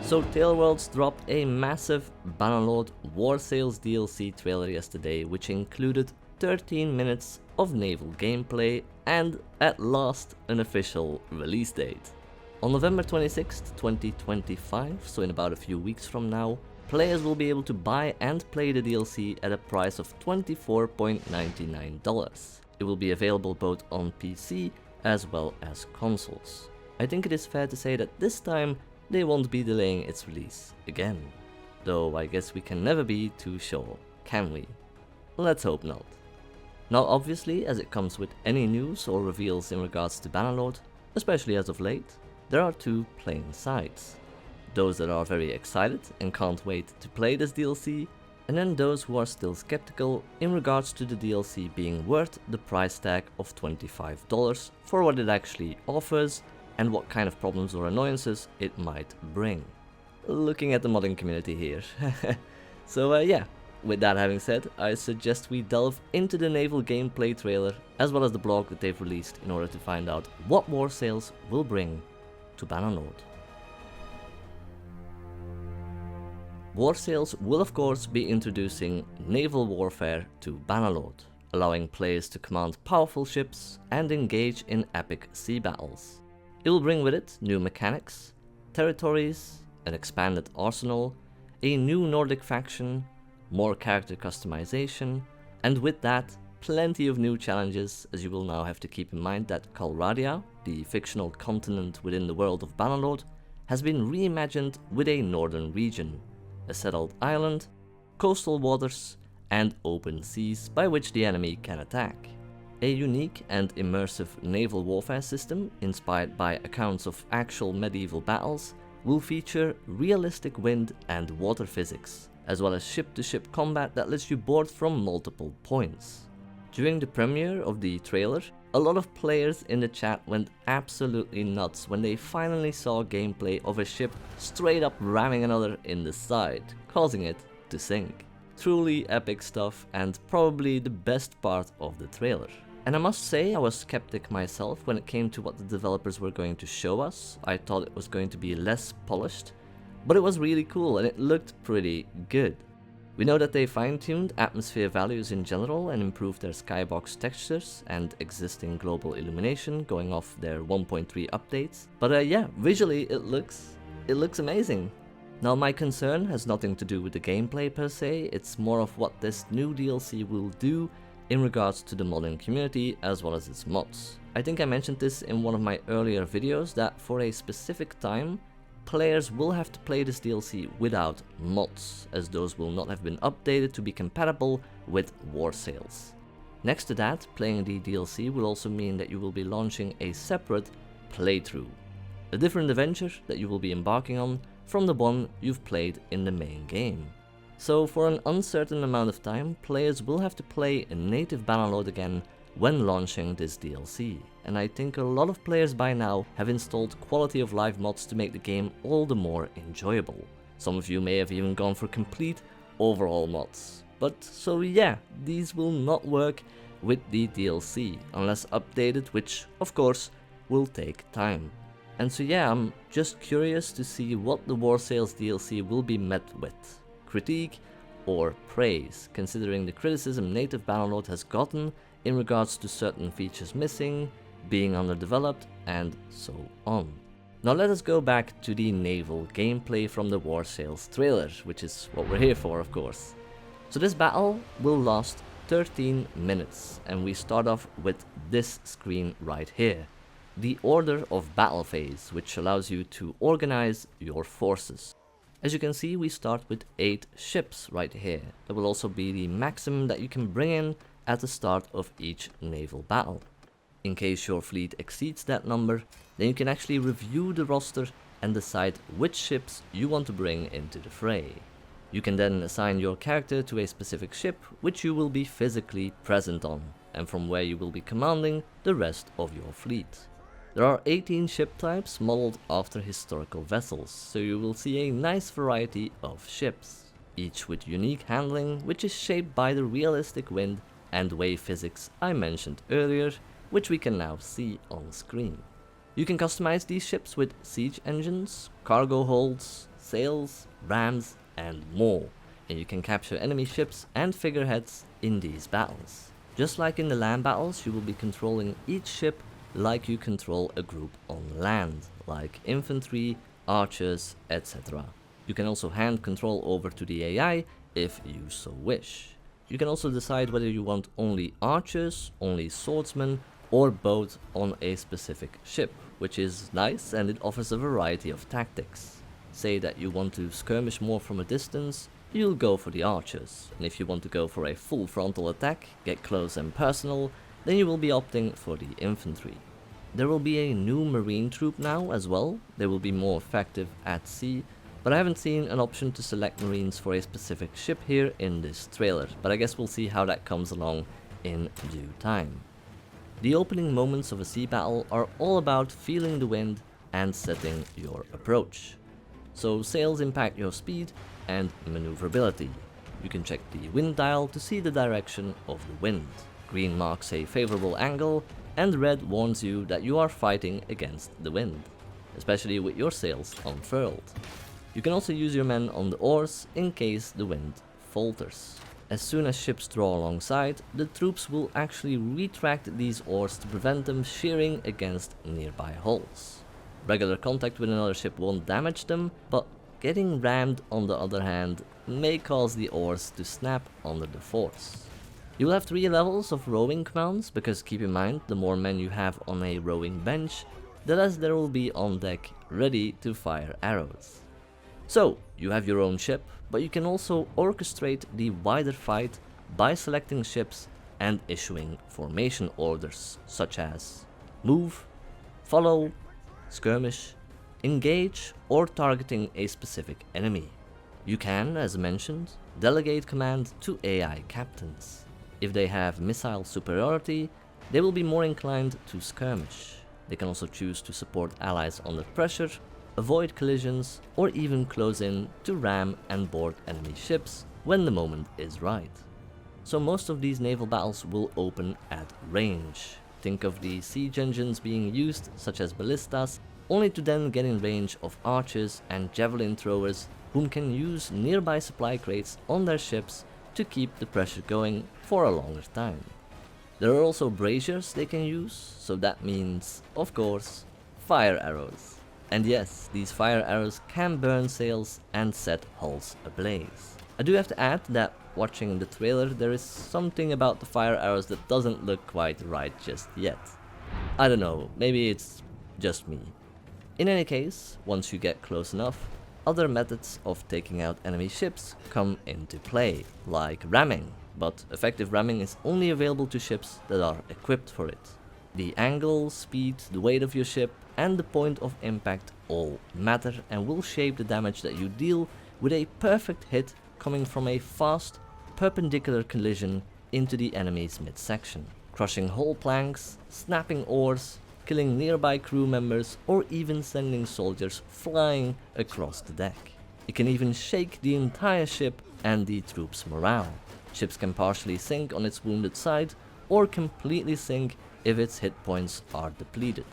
So TaleWorlds dropped a massive Bannerlord War Sales DLC trailer yesterday, which included 13 minutes of naval gameplay and, at last, an official release date. On November 26th, 2025, so in about a few weeks from now, players will be able to buy and play the DLC at a price of $24.99. It will be available both on PC as well as consoles. I think it is fair to say that this time they won't be delaying its release again. Though I guess we can never be too sure, can we? Let's hope not. Now obviously, as it comes with any news or reveals in regards to Bannerlord, especially as of late, there are two playing sides. Those that are very excited and can't wait to play this DLC, and then those who are still skeptical in regards to the DLC being worth the price tag of $25 for what it actually offers and what kind of problems or annoyances it might bring. Looking at the modding community here. So yeah, with that having said, I suggest we delve into the naval gameplay trailer as well as the blog that they've released in order to find out what War Sales will bring to Bannerlord. War Sales will of course be introducing naval warfare to Bannerlord, allowing players to command powerful ships and engage in epic sea battles. It will bring with it new mechanics, territories, an expanded arsenal, a new Nordic faction, more character customization, and with that, plenty of new challenges, as you will now have to keep in mind that Calradia, the fictional continent within the world of Bannerlord, has been reimagined with a northern region, a settled island, coastal waters, and open seas by which the enemy can attack. A unique and immersive naval warfare system, inspired by accounts of actual medieval battles, will feature realistic wind and water physics, as well as ship-to-ship combat that lets you board from multiple points. During the premiere of the trailer, a lot of players in the chat went absolutely nuts when they finally saw gameplay of a ship straight up ramming another in the side, causing it to sink. Truly epic stuff and probably the best part of the trailer. And I must say I was skeptic myself when it came to what the developers were going to show us. I thought it was going to be less polished, but it was really cool and it looked pretty good. We know that they fine-tuned atmosphere values in general and improved their skybox textures and existing global illumination going off their 1.3 updates. But yeah, visually it looks amazing. Now my concern has nothing to do with the gameplay per se, it's more of what this new DLC will do in regards to the modding community as well as its mods. I think I mentioned this in one of my earlier videos that for a specific time, players will have to play this DLC without mods, as those will not have been updated to be compatible with War Sales. Next to that, playing the DLC will also mean that you will be launching a separate playthrough, a different adventure that you will be embarking on from the one you've played in the main game. So for an uncertain amount of time, players will have to play a native Bannerlord again when launching this DLC, and I think a lot of players by now have installed quality of life mods to make the game all the more enjoyable. Some of you may have even gone for complete overhaul mods. But so yeah, these will not work with the DLC unless updated, which of course will take time. And so yeah, I'm just curious to see what the War Sales DLC will be met with. Critique or praise, considering the criticism native Bannerlord has gotten in regards to certain features missing, being underdeveloped, and so on. Now let us go back to the naval gameplay from the War Sales trailer, which is what we're here for, of course. So this battle will last 13 minutes, and we start off with this screen right here. The Order of Battle phase, which allows you to organize your forces. As you can see, we start with 8 ships right here. That will also be the maximum that you can bring in at the start of each naval battle. In case your fleet exceeds that number, then you can actually review the roster and decide which ships you want to bring into the fray. You can then assign your character to a specific ship which you will be physically present on, and from where you will be commanding the rest of your fleet. There are 18 ship types modeled after historical vessels, so you will see a nice variety of ships, each with unique handling which is shaped by the realistic wind and wave physics I mentioned earlier, which we can now see on screen. You can customize these ships with siege engines, cargo holds, sails, rams, and more, and you can capture enemy ships and figureheads in these battles. Just like in the land battles, you will be controlling each ship like you control a group on land, like infantry, archers, etc. You can also hand control over to the AI if you so wish. You can also decide whether you want only archers, only swordsmen, or both on a specific ship, which is nice and it offers a variety of tactics. Say that you want to skirmish more from a distance, you'll go for the archers, and if you want to go for a full frontal attack, get close and personal, then you will be opting for the infantry. There will be a new marine troop now as well. They will be more effective at sea, but I haven't seen an option to select marines for a specific ship here in this trailer, but I guess we'll see how that comes along in due time. The opening moments of a sea battle are all about feeling the wind and setting your approach. So sails impact your speed and maneuverability. You can check the wind dial to see the direction of the wind. Green marks a favorable angle, and red warns you that you are fighting against the wind, especially with your sails unfurled. You can also use your men on the oars in case the wind falters. As soon as ships draw alongside, the troops will actually retract these oars to prevent them shearing against nearby hulls. Regular contact with another ship won't damage them, but getting rammed on the other hand may cause the oars to snap under the force. You will have 3 levels of rowing commands, because keep in mind, the more men you have on a rowing bench, the less there will be on deck ready to fire arrows. So, you have your own ship, but you can also orchestrate the wider fight by selecting ships and issuing formation orders, such as move, follow, skirmish, engage, or targeting a specific enemy. You can, as mentioned, delegate command to AI captains. If they have missile superiority, they will be more inclined to skirmish. They can also choose to support allies under pressure, avoid collisions, or even close in to ram and board enemy ships when the moment is right. So most of these naval battles will open at range. Think of the siege engines being used, such as ballistas, only to then get in range of archers and javelin throwers, whom can use nearby supply crates on their ships to keep the pressure going for a longer time. There are also braziers they can use, so that means, of course, fire arrows. And yes, these fire arrows can burn sails and set hulls ablaze. I do have to add that watching the trailer, there is something about the fire arrows that doesn't look quite right just yet. I don't know, maybe it's just me. In any case, once you get close enough, other methods of taking out enemy ships come into play, like ramming, but effective ramming is only available to ships that are equipped for it. The angle, speed, the weight of your ship, and the point of impact all matter and will shape the damage that you deal, with a perfect hit coming from a fast, perpendicular collision into the enemy's midsection, crushing hull planks, snapping oars, killing nearby crew members, or even sending soldiers flying across the deck. It can even shake the entire ship and the troops' morale. Ships can partially sink on its wounded side, or completely sink if its hit points are depleted.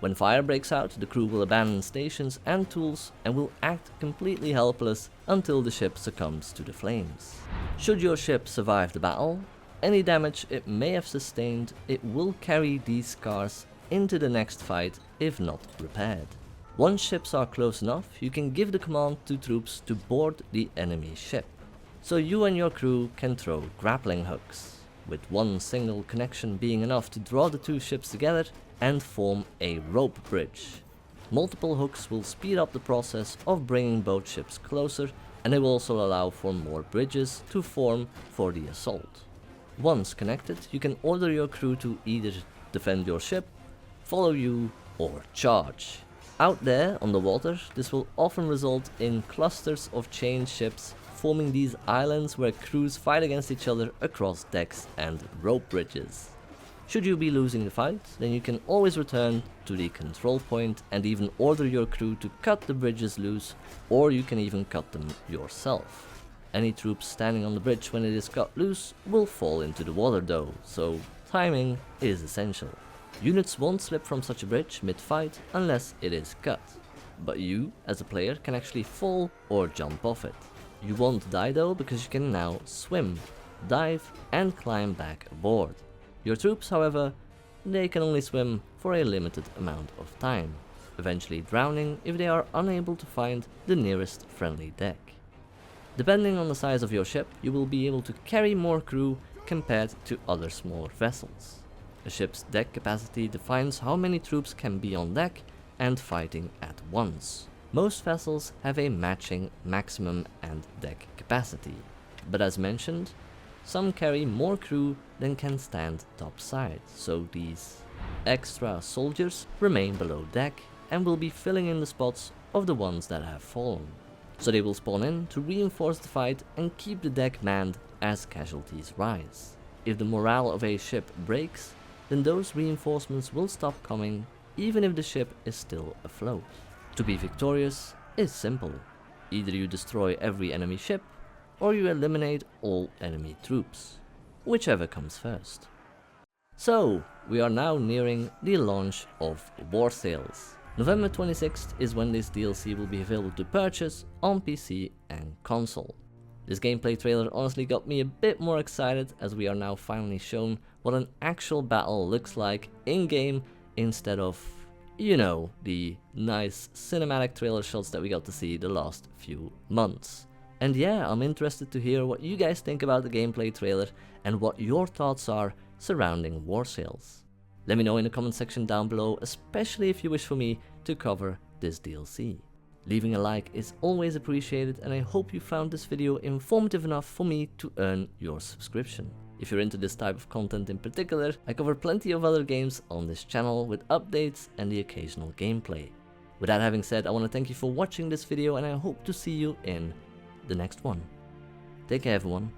When fire breaks out, the crew will abandon stations and tools and will act completely helpless until the ship succumbs to the flames. Should your ship survive the battle, any damage it may have sustained, it will carry these scars into the next fight if not repaired. Once ships are close enough, you can give the command to troops to board the enemy ship. So you and your crew can throw grappling hooks, with one single connection being enough to draw the 2 ships together and form a rope bridge. Multiple hooks will speed up the process of bringing both ships closer, and they will also allow for more bridges to form for the assault. Once connected, you can order your crew to either defend your ship, follow you, or charge. Out there on the water, this will often result in clusters of chained ships forming these islands where crews fight against each other across decks and rope bridges. Should you be losing the fight, then you can always return to the control point and even order your crew to cut the bridges loose, or you can even cut them yourself. Any troops standing on the bridge when it is cut loose will fall into the water though, so timing is essential. Units won't slip from such a bridge mid-fight unless it is cut. but you, as a player, can actually fall or jump off it. You won't die though, because you can now swim, dive and climb back aboard. Your troops, however, they can only swim for a limited amount of time, eventually drowning if they are unable to find the nearest friendly deck. Depending on the size of your ship, you will be able to carry more crew compared to other smaller vessels. A ship's deck capacity defines how many troops can be on deck and fighting at once. Most vessels have a matching maximum and deck capacity, but as mentioned, some carry more crew than can stand topside, so these extra soldiers remain below deck and will be filling in the spots of the ones that have fallen. So they will spawn in to reinforce the fight and keep the deck manned as casualties rise. If the morale of a ship breaks, then those reinforcements will stop coming even if the ship is still afloat. To be victorious is simple. Either you destroy every enemy ship, or you eliminate all enemy troops, whichever comes first. So, we are now nearing the launch of War Sales. November 26th is when this DLC will be available to purchase on PC and console. This gameplay trailer honestly got me a bit more excited, as we are now finally shown what an actual battle looks like in-game instead of, you know, the nice cinematic trailer shots that we got to see the last few months. And yeah, I'm interested to hear what you guys think about the gameplay trailer and what your thoughts are surrounding War Sales. Let me know in the comment section down below, especially if you wish for me to cover this DLC. Leaving a like is always appreciated, and I hope you found this video informative enough for me to earn your subscription. If you're into this type of content in particular, I cover plenty of other games on this channel with updates and the occasional gameplay. With that having said, I want to thank you for watching this video, and I hope to see you in the next one. Take care everyone.